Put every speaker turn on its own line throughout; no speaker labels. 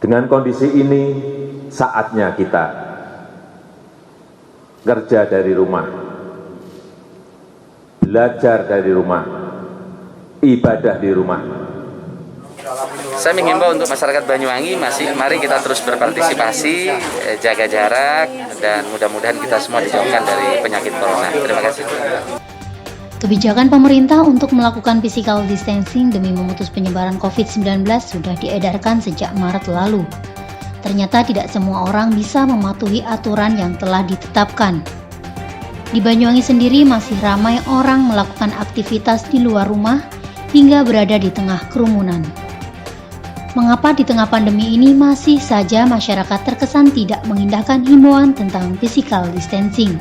Dengan kondisi ini, saatnya kita kerja dari rumah, belajar dari rumah, ibadah di rumah.
Saya menghimbau untuk masyarakat Banyuwangi, mari kita terus berpartisipasi, jaga jarak, dan mudah-mudahan kita semua dijauhkan dari penyakit corona. Terima kasih.
Kebijakan pemerintah untuk melakukan physical distancing demi memutus penyebaran COVID-19 sudah diedarkan sejak Maret lalu. Ternyata tidak semua orang bisa mematuhi aturan yang telah ditetapkan. Di Banyuwangi sendiri masih ramai orang melakukan aktivitas di luar rumah hingga berada di tengah kerumunan. Mengapa di tengah pandemi ini masih saja masyarakat terkesan tidak mengindahkan himbauan tentang physical distancing?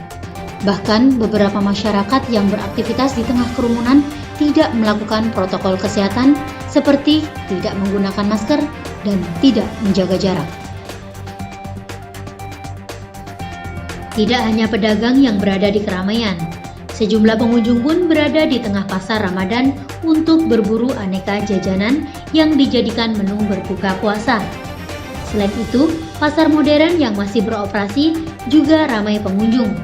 Bahkan beberapa masyarakat yang beraktivitas di tengah kerumunan tidak melakukan protokol kesehatan seperti tidak menggunakan masker dan tidak menjaga jarak. Tidak hanya pedagang yang berada di keramaian, sejumlah pengunjung pun berada di tengah pasar Ramadan untuk berburu aneka jajanan yang dijadikan menu berbuka puasa. Selain itu, pasar modern yang masih beroperasi juga ramai pengunjung.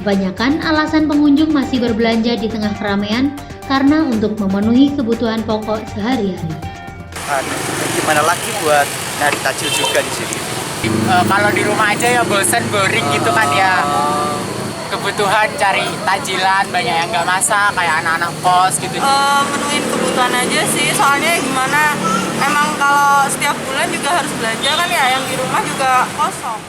Kebanyakan alasan pengunjung masih berbelanja di tengah keramaian karena untuk memenuhi kebutuhan pokok sehari-hari.
Gimana lagi buat nyari takjil juga di sini? Kalau di rumah aja ya bosen, boring gitu kan ya. Kebutuhan cari takjilan, banyak yang nggak masak, kayak anak-anak kos gitu.
Menuhin kebutuhan aja sih, soalnya gimana, emang kalau setiap bulan juga harus belanja kan ya, yang di rumah juga kosong.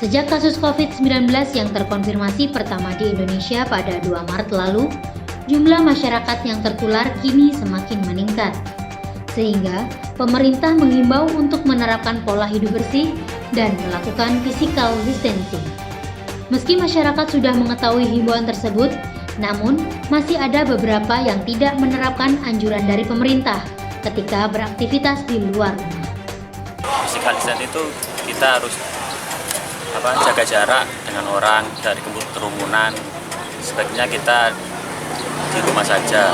Sejak kasus COVID-19 yang terkonfirmasi pertama di Indonesia pada 2 Maret lalu, jumlah masyarakat yang tertular kini semakin meningkat. Sehingga, pemerintah menghimbau untuk menerapkan pola hidup bersih dan melakukan physical distancing. Meski masyarakat sudah mengetahui himbauan tersebut, namun masih ada beberapa yang tidak menerapkan anjuran dari pemerintah ketika beraktivitas di luar rumah.
Physical distancing itu kita harus jaga jarak dengan orang, dari kerumunan. Sebaiknya kita di rumah saja.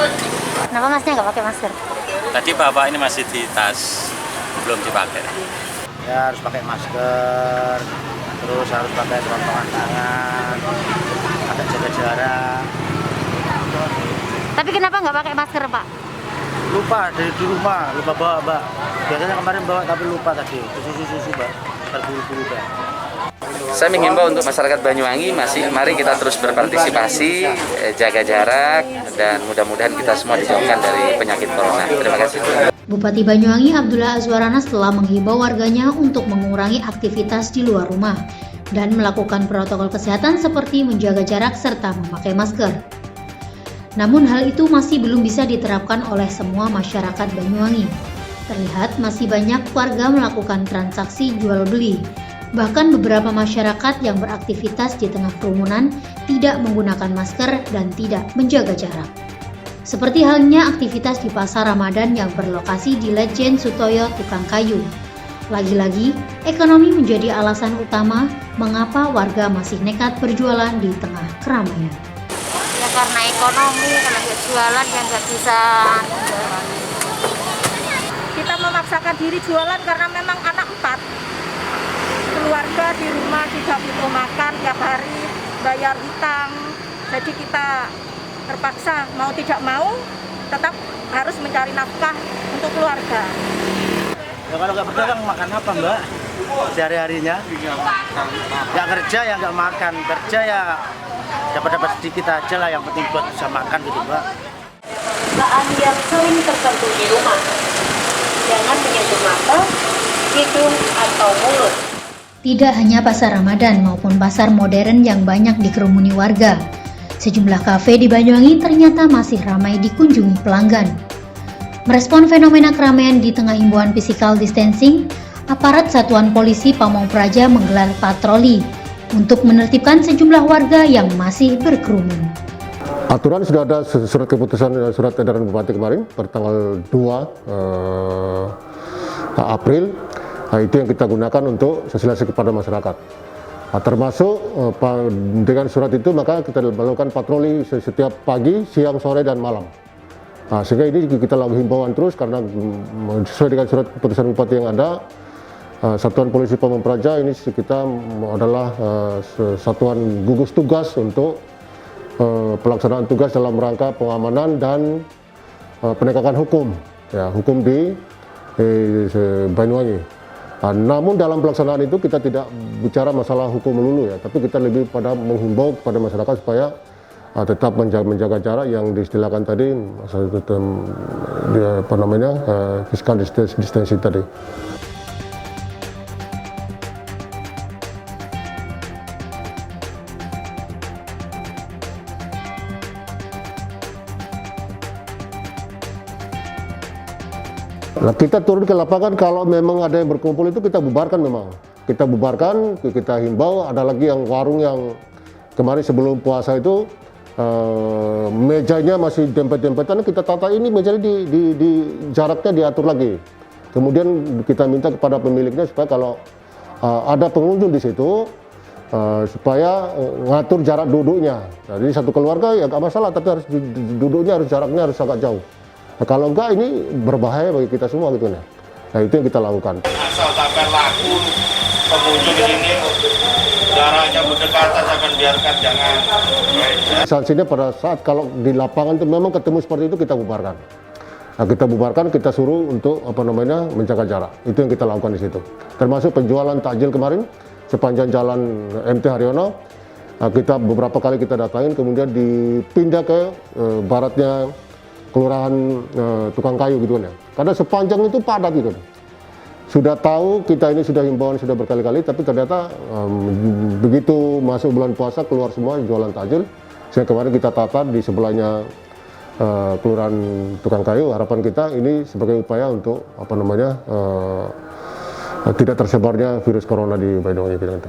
Kenapa masnya nggak pakai masker?
Tadi bapak ini masih di tas, belum dipakai.
Ya harus pakai masker, terus harus pakai sarung tangan, agak jaga jarak.
Tapi kenapa nggak pakai masker, Pak?
Lupa dari di rumah, lupa bawa, Mbak. Biasanya kemarin bawa tapi lupa tadi. Susu, Mbak. Terburu-buru, Mbak.
Saya menghimbau untuk masyarakat Banyuwangi, mari kita terus berpartisipasi, jaga jarak, dan mudah-mudahan kita semua dijauhkan dari penyakit corona. Terima kasih.
Bupati Banyuwangi Abdullah Azwaranas telah menghimbau warganya untuk mengurangi aktivitas di luar rumah dan melakukan protokol kesehatan seperti menjaga jarak serta memakai masker. Namun hal itu masih belum bisa diterapkan oleh semua masyarakat Banyuwangi. Terlihat masih banyak warga melakukan transaksi jual beli. Bahkan beberapa masyarakat yang beraktivitas di tengah kerumunan tidak menggunakan masker dan tidak menjaga jarak. Seperti halnya aktivitas di Pasar Ramadan yang berlokasi di Lejen Sutoyo Tukang Kayu. Lagi-lagi, ekonomi menjadi alasan utama mengapa warga masih nekat berjualan di tengah keramaian.
Ya karena ekonomi, kalau nggak jualan ya nggak bisa.
Kita memaksakan diri jualan karena memang anak 4. Keluarga di rumah juga butuh makan tiap hari, bayar hutang. Jadi kita terpaksa mau tidak mau tetap harus mencari nafkah untuk keluarga.
Ya kalau nggak berdagang makan apa, Mbak? Sehari-harinya? Nggak kerja ya nggak makan, kerja ya dapat sedikit aja lah, yang penting buat bisa makan gitu, Mbak.
Bahan yang sering tersentuh di rumah, jangan menyentuh mata, hidung, atau mulut.
Tidak hanya pasar Ramadan maupun pasar modern yang banyak dikerumuni warga, sejumlah kafe di Banyuwangi ternyata masih ramai dikunjungi pelanggan. Merespon fenomena keramaian di tengah himbauan physical distancing, aparat Satuan Polisi Pamong Praja menggelar patroli untuk menertibkan sejumlah warga yang masih berkerumun.
Aturan sudah ada surat keputusan, surat edaran Bupati kemarin bertanggal 2 April. Nah, itu yang kita gunakan untuk sosialisasi kepada masyarakat. Nah, termasuk dengan surat itu maka kita melakukan patroli setiap pagi, siang, sore, dan malam. Nah, sehingga ini kita lakukan himbauan terus karena sesuai dengan surat keputusan Bupati yang ada, Satuan Polisi Pamung Praja ini kita adalah satuan gugus tugas untuk pelaksanaan tugas dalam rangka pengamanan dan penegakan hukum, ya, hukum di Banyuwangi. Namun dalam pelaksanaan itu kita tidak bicara masalah hukum melulu, ya, tapi kita lebih pada menghimbau kepada masyarakat supaya tetap menjaga jarak yang diistilahkan tadi, physical distancing tadi. Nah, kita turun ke lapangan kalau memang ada yang berkumpul itu kita bubarkan memang. Kita bubarkan, kita himbau. Ada lagi yang warung yang kemarin sebelum puasa itu mejanya masih dempet-dempetan, kita tata ini mejanya di jaraknya diatur lagi. Kemudian kita minta kepada pemiliknya supaya kalau ada pengunjung di situ supaya ngatur jarak duduknya. Jadi satu keluarga ya nggak masalah, tapi harus duduknya jaraknya harus agak jauh. Nah, kalau enggak ini berbahaya bagi kita semua gitu ya. Nah, itu yang kita lakukan.
Asal sampai laku pengunjung di sini jaraknya berdekatan akan biarkan, jangan.
Sanksinya pada saat kalau di lapangan itu memang ketemu seperti itu kita bubarkan. Nah, kita bubarkan, kita suruh untuk menjaga jarak. Itu yang kita lakukan di situ. Termasuk penjualan takjil kemarin sepanjang jalan MT Haryono. Nah, kita beberapa kali kita datangin, kemudian dipindah ke baratnya kelurahan tukang kayu gitu kan ya. Karena sepanjang itu padat gitu. Sudah tahu kita ini sudah himbauan sudah berkali-kali, tapi ternyata begitu masuk bulan puasa keluar semua jualan takjil. Sehingga kemarin kita tata di sebelahnya kelurahan tukang kayu. Harapan kita ini sebagai upaya untuk tidak tersebarnya virus corona di Banyuwangi gitu.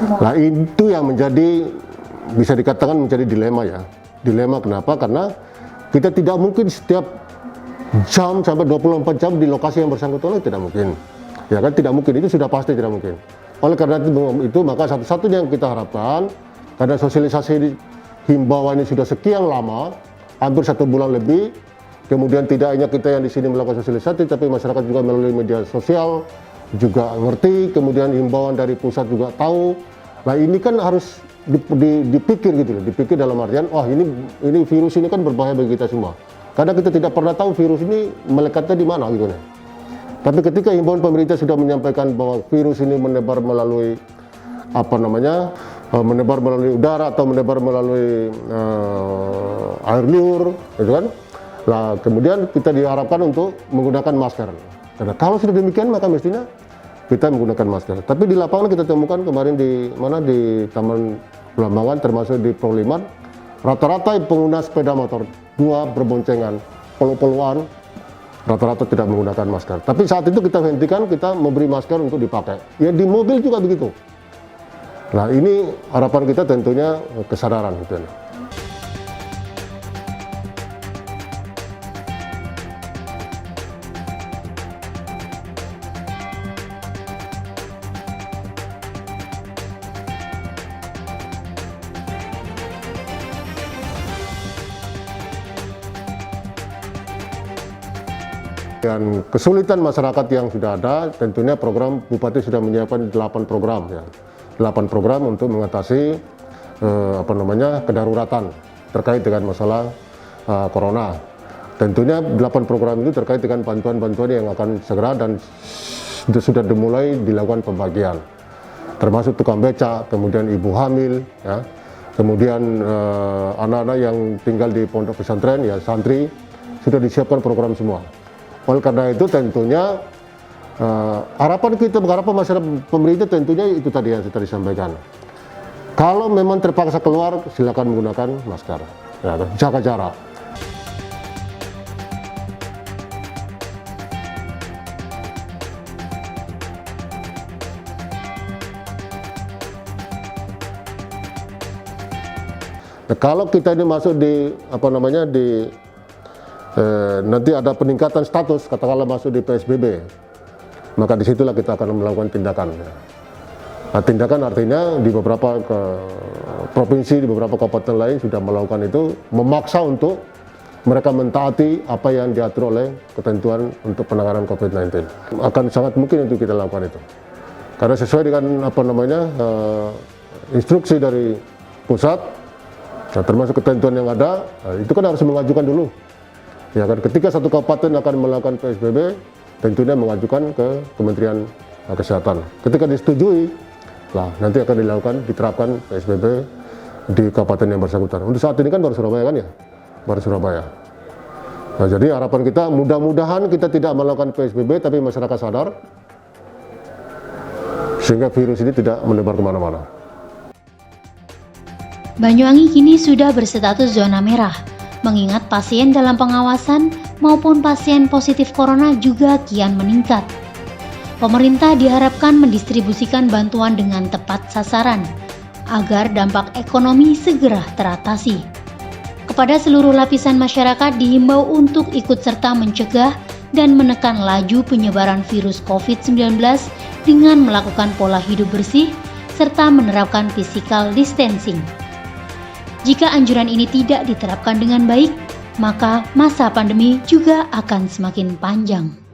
Nah, itu yang bisa dikatakan menjadi dilema ya. Dilema kenapa? Karena kita tidak mungkin setiap jam sampai 24 jam di lokasi yang bersangkutan, tidak mungkin. Ya kan, tidak mungkin, itu sudah pasti tidak mungkin. Oleh karena itu maka satu-satunya yang kita harapkan, karena sosialisasi himbauan ini sudah sekian lama, hampir 1 bulan lebih, kemudian tidak hanya kita yang di sini melakukan sosialisasi, tapi masyarakat juga melalui media sosial juga ngerti, kemudian himbauan dari pusat juga tahu. Nah, ini kan harus dipikir gitu loh, dipikir dalam artian, wah ini virus ini kan berbahaya bagi kita semua. Karena kita tidak pernah tahu virus ini melekatnya di mana gitu ya. Tapi ketika himbauan pemerintah sudah menyampaikan bahwa virus ini menebar melalui menebar melalui udara atau menebar melalui air liur, gitu kan. Nah, kemudian kita diharapkan untuk menggunakan masker. Karena kalau sudah demikian maka mestinya kita menggunakan masker. Tapi di lapangan kita temukan kemarin di Taman Belambangan termasuk di Proliman, rata-rata pengguna sepeda motor 2 berboncengan, peluk-pelukan, rata-rata tidak menggunakan masker. Tapi saat itu kita hentikan, kita memberi masker untuk dipakai. Ya di mobil juga begitu. Nah, ini harapan kita tentunya kesadaran gitu. Dan kesulitan masyarakat yang sudah ada, tentunya program Bupati sudah menyiapkan 8 program ya. 8 program untuk mengatasi kedaruratan terkait dengan masalah corona. Tentunya 8 program itu terkait dengan bantuan-bantuan yang akan segera dan sudah dimulai dilakukan pembagian. Termasuk tukang beca, kemudian ibu hamil ya. Kemudian anak-anak yang tinggal di pondok pesantren ya, santri, sudah disiapkan program semua. Oleh karena itu tentunya harapan masyarakat pemerintah tentunya itu tadi yang sudah disampaikan. Kalau memang terpaksa keluar, silakan menggunakan masker, ya, jaga jarak. Nah, kalau kita ini masuk di nanti ada peningkatan status, katakanlah masuk di PSBB. maka disitulah kita akan melakukan tindakan. Nah, tindakan artinya di beberapa provinsi, di beberapa kabupaten lain sudah melakukan itu, memaksa untuk mereka mentaati apa yang diatur oleh ketentuan untuk penanganan COVID-19. Akan sangat mungkin untuk kita lakukan itu. Karena sesuai dengan instruksi dari pusat, nah, termasuk ketentuan yang ada, itu kan harus mengajukan dulu. Ya kan, ketika satu kabupaten akan melakukan PSBB, tentunya mengajukan ke Kementerian Kesehatan. Ketika disetujui, lah nanti akan diterapkan PSBB di kabupaten yang bersangkutan. Untuk saat ini kan baru Surabaya kan ya, baru Surabaya. Nah, jadi harapan kita mudah-mudahan kita tidak melakukan PSBB, tapi masyarakat sadar sehingga virus ini tidak menyebar kemana-mana.
Banyuwangi kini sudah berstatus zona merah, mengingat pasien dalam pengawasan maupun pasien positif corona juga kian meningkat. Pemerintah diharapkan mendistribusikan bantuan dengan tepat sasaran, agar dampak ekonomi segera teratasi. Kepada seluruh lapisan masyarakat dihimbau untuk ikut serta mencegah dan menekan laju penyebaran virus COVID-19 dengan melakukan pola hidup bersih serta menerapkan physical distancing. Jika anjuran ini tidak diterapkan dengan baik, maka masa pandemi juga akan semakin panjang.